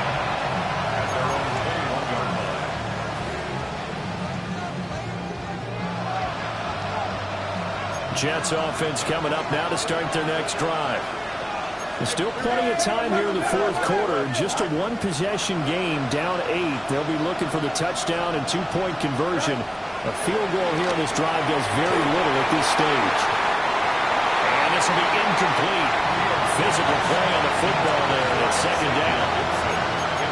at their own 21-yard line. Jets offense coming up now to start their next drive. There's still plenty of time here in the fourth quarter. Just a one-possession game, down 8. They'll be looking for the touchdown and 2-point conversion. A field goal here on this drive does very little at this stage. This will be incomplete. Physical play on the football there, and it's second down.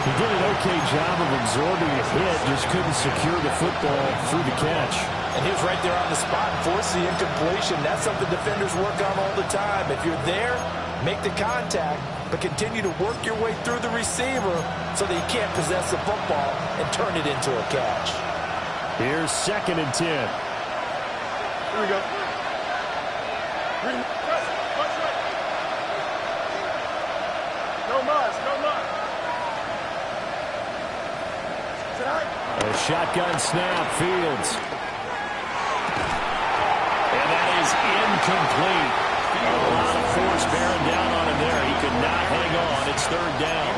He did an okay job of absorbing the hit, just couldn't secure the football through the catch. And he was right there on the spot and forced the incompletion. That's something defenders work on all the time. If you're there, make the contact, but continue to work your way through the receiver so that he can't possess the football and turn it into a catch. Here's second and 10. Here we go. A shotgun snap, Fields. And that is incomplete. A lot of force bearing down on him there. He could not hang on. It's third down.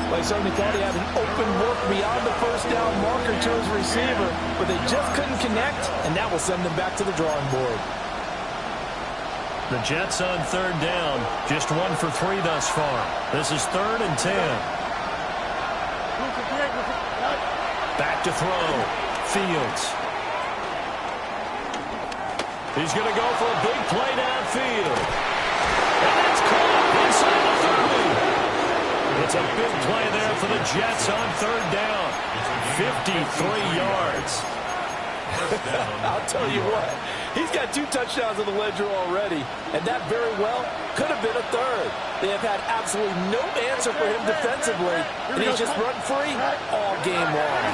Well, he certainly thought he had an open look beyond the first down marker to his receiver, but they just couldn't connect, and that will send them back to the drawing board. The Jets on third down, just 1 for 3 thus far. This is third and 10. Back to throw. Fields. He's going to go for a big play downfield. And that's caught inside the 30. It's a big play there for the Jets on third down. 53 yards. I'll tell you what, he's got 2 touchdowns on the ledger already, and that very well could have been a third. They have had absolutely no answer for him defensively, and he's just run free all game long.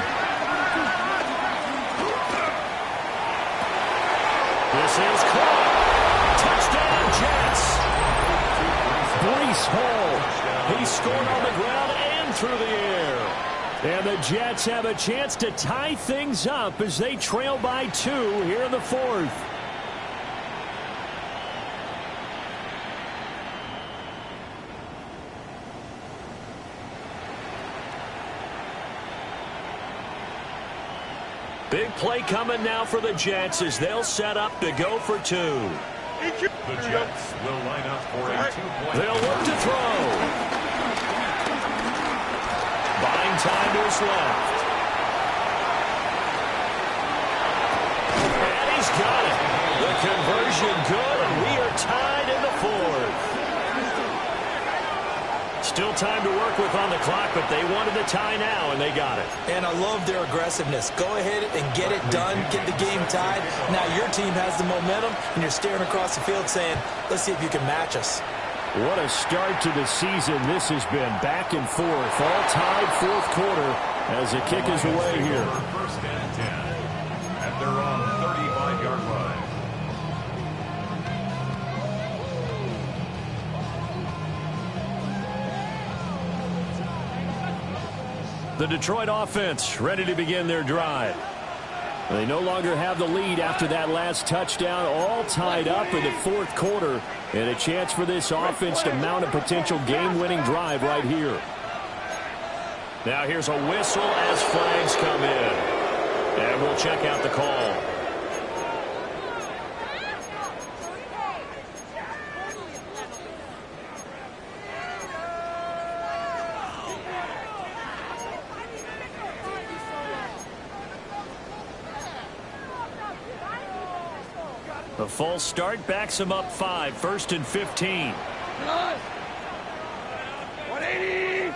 This is caught. Touchdown, Jets. Breece Hall. He scored on the ground and through the air. And the Jets have a chance to tie things up as they trail by 2 here in the fourth. Big play coming now for the Jets as they'll set up to go for 2. The Jets will line up for a 2-point. They'll look to throw. Buying time to his left. And he's got it. The conversion good, and we are tied in the fourth. Still time to work with on the clock, but they wanted the tie now, and they got it. And I love their aggressiveness. Go ahead and get it done, get the game tied. Now your team has the momentum, and you're staring across the field saying, let's see if you can match us. What a start to the season this has been. Back and forth, all tied fourth quarter as the kick is away here. First and 10 at their own 35-yard line. The Detroit offense ready to begin their drive. They no longer have the lead after that last touchdown, all tied up in the fourth quarter, and a chance for this offense to mount a potential game-winning drive right here. Now here's a whistle as flags come in, and we'll check out the call. The false start backs him up 5, 1st and 15. 180!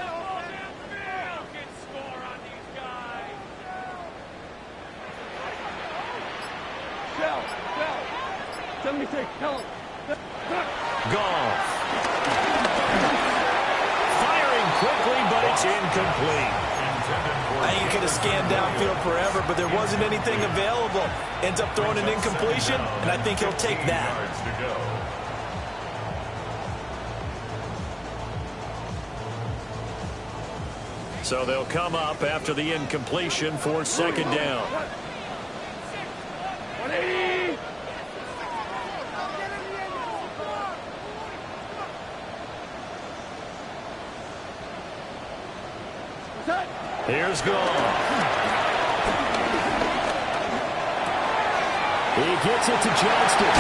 Shell! 76, tell him. Goff. Firing quickly, but it's incomplete. You could have scanned downfield forever, but there wasn't anything available. Ends up throwing an incompletion, and I think he'll take that. So they'll come up after the incompletion for second down. 180! Here's Goff. He gets it to Johnston.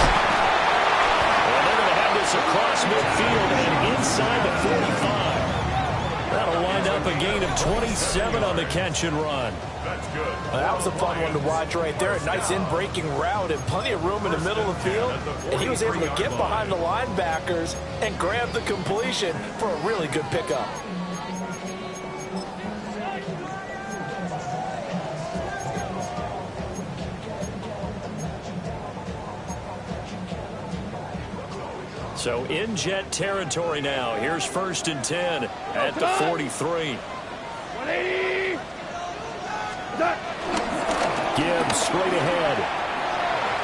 Well, they're going to have this across midfield and inside the 45. That'll wind up a gain of 27 on the catch and run. That's good. Well, that was a fun one to watch right there. A nice in-breaking route and plenty of room in the middle of the field. And he was able to get behind the linebackers and grab the completion for a really good pickup. So in Jet territory now. Here's 1st and 10 at the 43. 180! Gibbs straight ahead.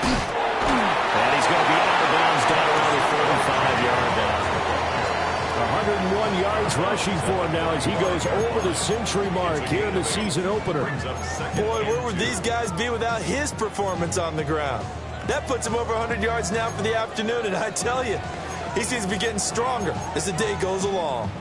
And he's going to be out of bounds down around the 45-yard line. 101 yards rushing for him now as he goes over the century mark here in the season opener. Boy, where would these guys be without his performance on the ground? That puts him over 100 yards now for the afternoon, and I tell you, he seems to be getting stronger as the day goes along.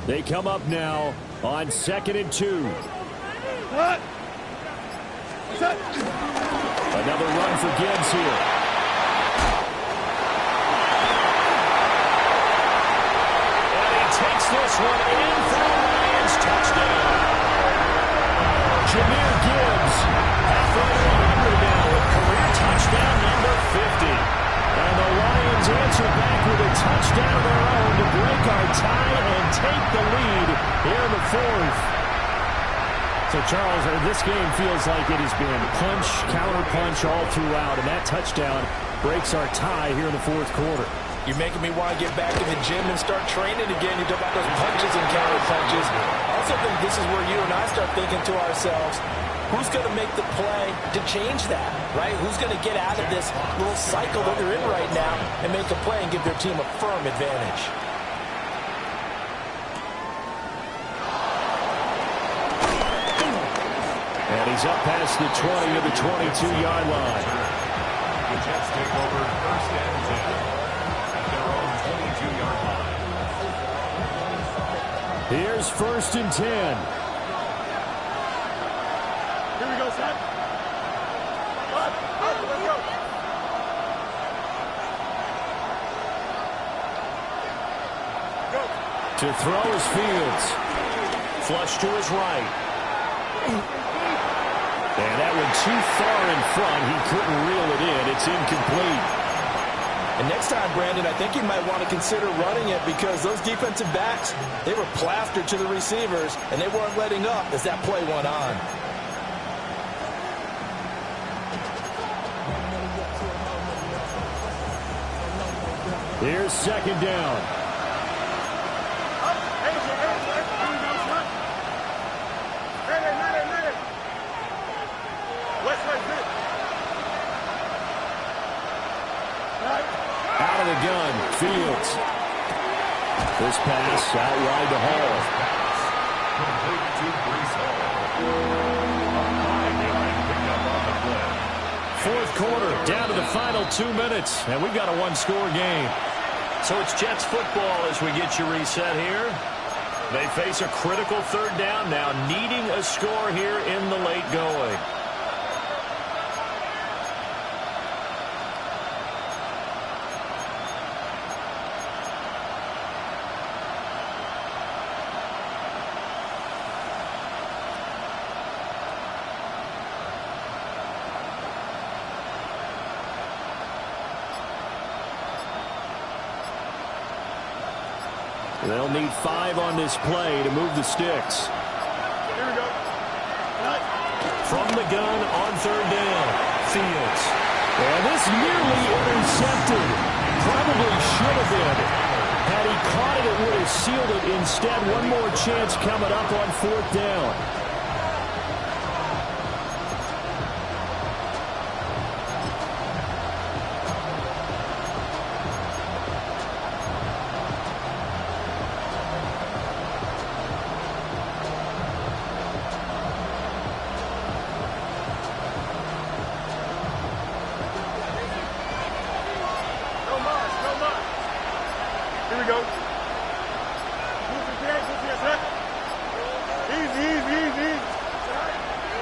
They come up now on 2nd and 2. Another run for Gibbs here. This one in for the Lions touchdown. Jahmyr Gibbs halfway to 100 now with career touchdown number 50. And the Lions answer back with a touchdown of their own to break our tie and take the lead here in the fourth. So, Charles, this game feels like it has been punch, counter-punch all throughout, and that touchdown breaks our tie here in the fourth quarter. You're making me want to get back in the gym and start training again. You talk about those punches and counter punches. I also think this is where you and I start thinking to ourselves, who's going to make the play to change that, right? Who's going to get out of this little cycle that they're in right now and make a play and give their team a firm advantage? And he's up past the 20 to the 22-yard line. The Jets take over 1st and 10. Here's 1st and 10. Here we go, son. Let's go. To throw his Fields. Flush to his right. And that one too far in front. He couldn't reel it in. It's incomplete. And next time, Brandon, I think you might want to consider running it because those defensive backs, they were plastered to the receivers, and they weren't letting up as that play went on. Here's second down. Out of the gun, Fields. This pass out wide to Hall. Complete to Brees Hall. A high yard pickup on the play. Fourth quarter, down to the final 2 minutes, and we've got a one-score game. So it's Jets football as we get you reset here. They face a critical third down now, needing a score here in the late going. They'll need 5 on this play to move the sticks. Here we go. From the gun on third down, Fields. And this nearly intercepted. Probably should have been. Had he caught it, it would have sealed it. Instead, one more chance coming up on fourth down.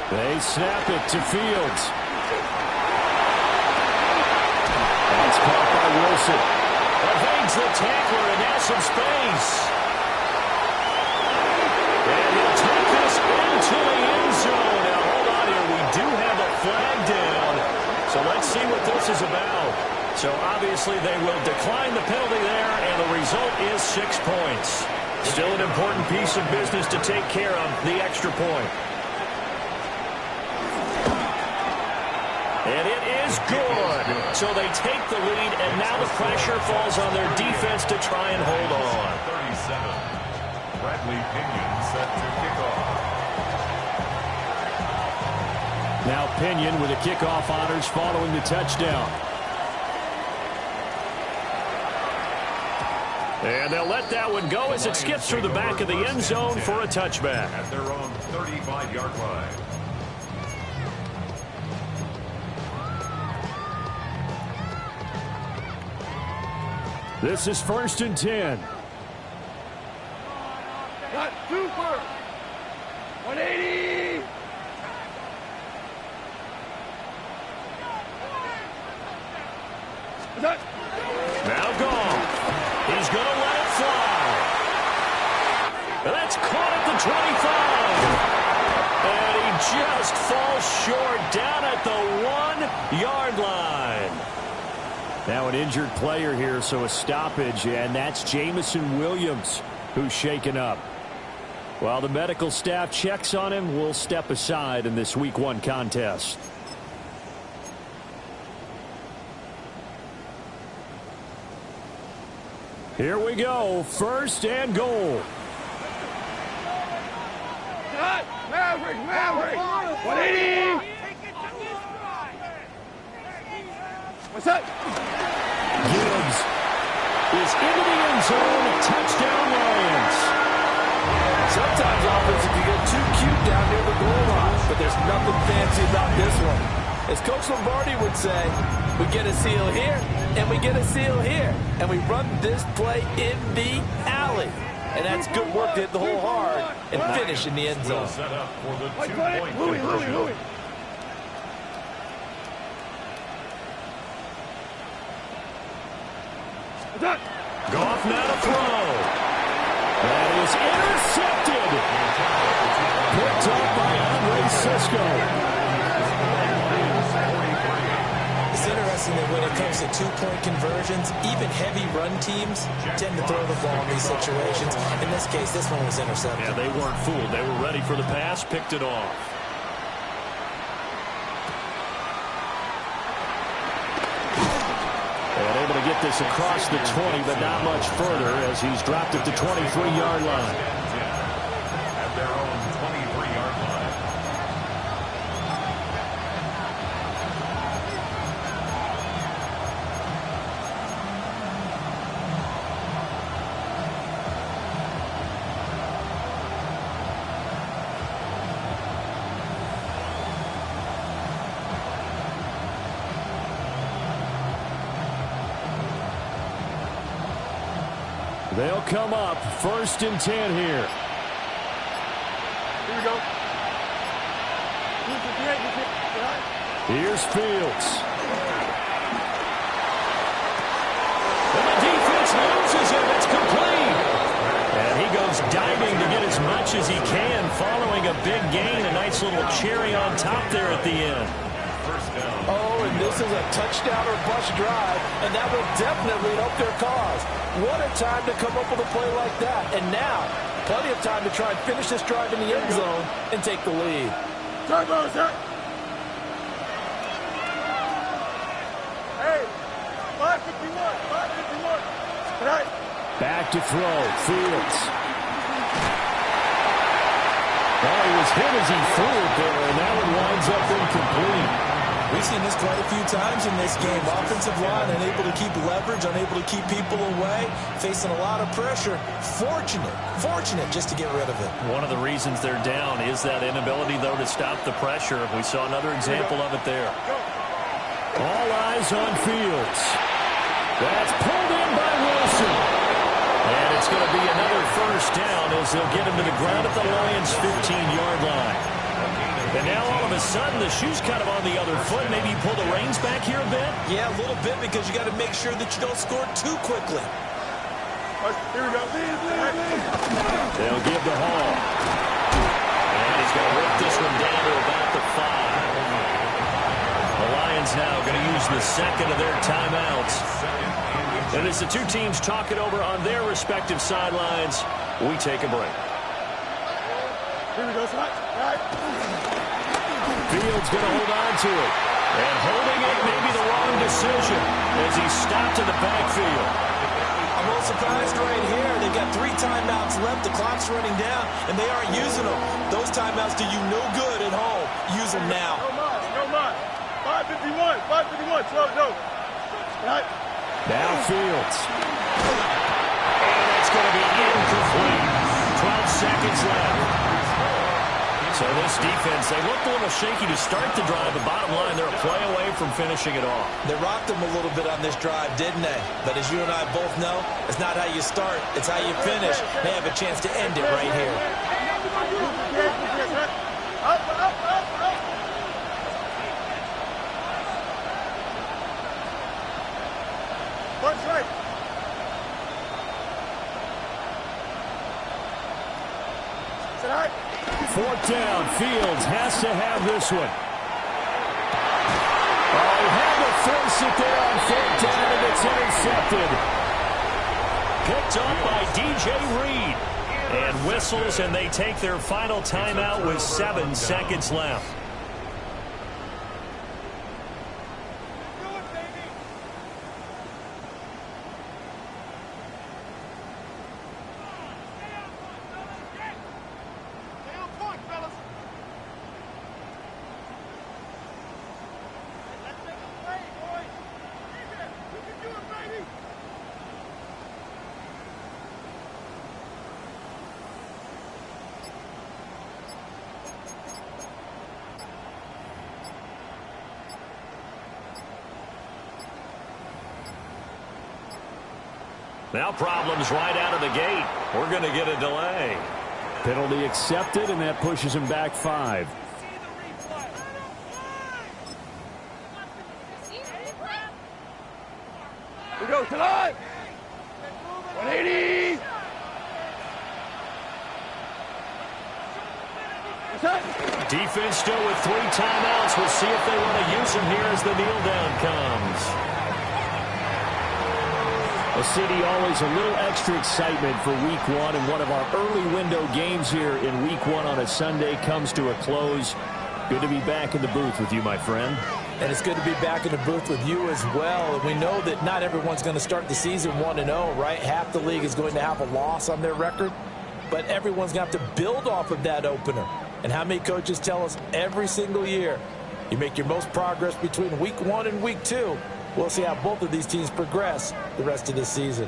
They snap it to Fields. That's caught by Wilson. Evades the tackler and now some space. And he'll take this into the end zone. Now hold on here. We do have a flag down. So let's see what this is about. So obviously they will decline the penalty there, and the result is 6 points. Still an important piece of business to take care of, the extra point. And it is good. So they take the lead, and now the pressure falls on their defense to try and hold on. 37. Bradley Pinion set to kick off. Now Pinion with the kickoff honors following the touchdown. And they'll let that one go as it skips through the back of the end zone for a touchback. At their own 35-yard line. This is 1st and 10. Got 2 for 180. Now gone. He's going to let it fly. And that's caught at the 25. And he just falls short down at the 1-yard line. Now an injured player here, so a stoppage, and that's Jamison Williams who's shaken up. While the medical staff checks on him, we'll step aside in this Week 1 contest. Here we go, 1st and goal. Maverick, 180. What's up? Gibbs is into the end zone. Touchdown, Lions. Sometimes offenses can get too cute down near the goal line, but there's nothing fancy about this one. As Coach Lombardi would say, we get a seal here, and we get a seal here, and we run this play in the alley. And that's good work to hit the hole hard and finish in the end zone. Will set up for the 2-point conversion. Goff now to throw. That is intercepted. Picked up by Andre go. It's interesting that when it comes to two-point conversions, even heavy run teams tend to throw the ball in these situations. In this case, this one was intercepted. Yeah, they weren't fooled. They were ready for the pass, picked it off. And able to get this across the 20, but not much further as he's dropped it to 23-yard line. At their own 23-yard line. They'll come up 1st and 10 here. Here we go. Here's Fields. And the defense loses him. It's complete. And he goes diving to get as much as he can following a big gain. A nice little cherry on top there at the end. Oh, and this is a touchdown or bust drive, and that will definitely help their cause. What a time to come up with a play like that. And now, plenty of time to try and finish this drive in the end zone and take the lead. Turbo, sir. Hey, 551. Right. Back to throw. Fields. Oh, he was hit as he threw it there, and that one winds up incomplete. We've seen this quite a few times in this game. Offensive line unable to keep leverage, unable to keep people away, facing a lot of pressure. Fortunate just to get rid of it. One of the reasons they're down is that inability, though, to stop the pressure. We saw another example of it there. All eyes on Fields. That's pulled in by Wilson. And it's going to be another 1st down as they'll get him to the ground at the Lions' 15-yard line. And now all of a sudden the shoe's kind of on the other foot. Maybe you pull the reins back here a bit? Yeah, a little bit because you got to make sure that you don't score too quickly. Here we go. They'll give the Hall. And he's going to work this one down to about the 5. The Lions now going to use the second of their timeouts. And as the two teams talk it over on their respective sidelines, we take a break. Here we go, son. Right. Fields going to hold on to it. And holding it may be the wrong decision as he stopped in the backfield. I'm a little surprised right here. They've got 3 timeouts left. The clock's running down, and they aren't using them. Those timeouts do you no good at home. Use them now. No mind. 551. No. Right. Now Fields. And that's going to be incomplete. 12 seconds left. So this defense, they looked a little shaky to start the drive, but bottom line, they're a play away from finishing it off. They rocked them a little bit on this drive, didn't they? But as you and I both know, it's not how you start, it's how you finish. They have a chance to end it right here. Up. Punch right. 4th down. Fields has to have this one. Oh, he had to force it there on 4th down, and it's intercepted. Picked up by DJ Reed. And whistles, and they take their final timeout with 7 seconds left. Now problems right out of the gate. We're going to get a delay. Penalty accepted, and that pushes him back 5. We go tonight. 180. Defense still with 3 timeouts. We'll see if they want to use them here as the kneel down comes. A city always a little extra excitement for week 1, and one of our early window games here in week 1 on a Sunday comes to a close. Good to be back in the booth with you, my friend. And it's good to be back in the booth with you as well. And we know that not everyone's going to start the season 1-0, right? Half the league is going to have a loss on their record, but everyone's going to have to build off of that opener. And how many coaches tell us every single year, you make your most progress between week 1 and week 2. We'll see how both of these teams progress the rest of this season.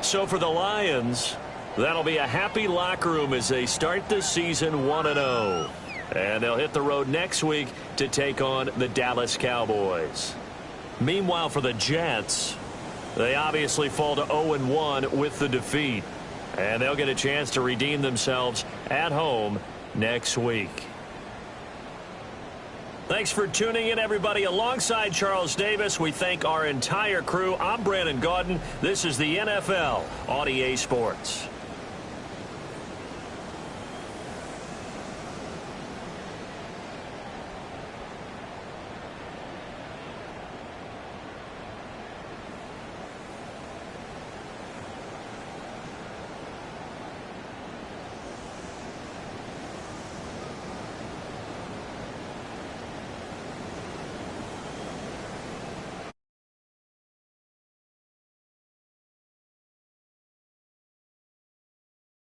So for the Lions, that'll be a happy locker room as they start the season 1-0. And they'll hit the road next week to take on the Dallas Cowboys. Meanwhile, for the Jets, they obviously fall to 0-1 with the defeat. And they'll get a chance to redeem themselves at home next week. Thanks for tuning in, everybody. Alongside Charles Davis, we thank our entire crew. I'm Brandon Gaudin. This is the NFL on EA Sports.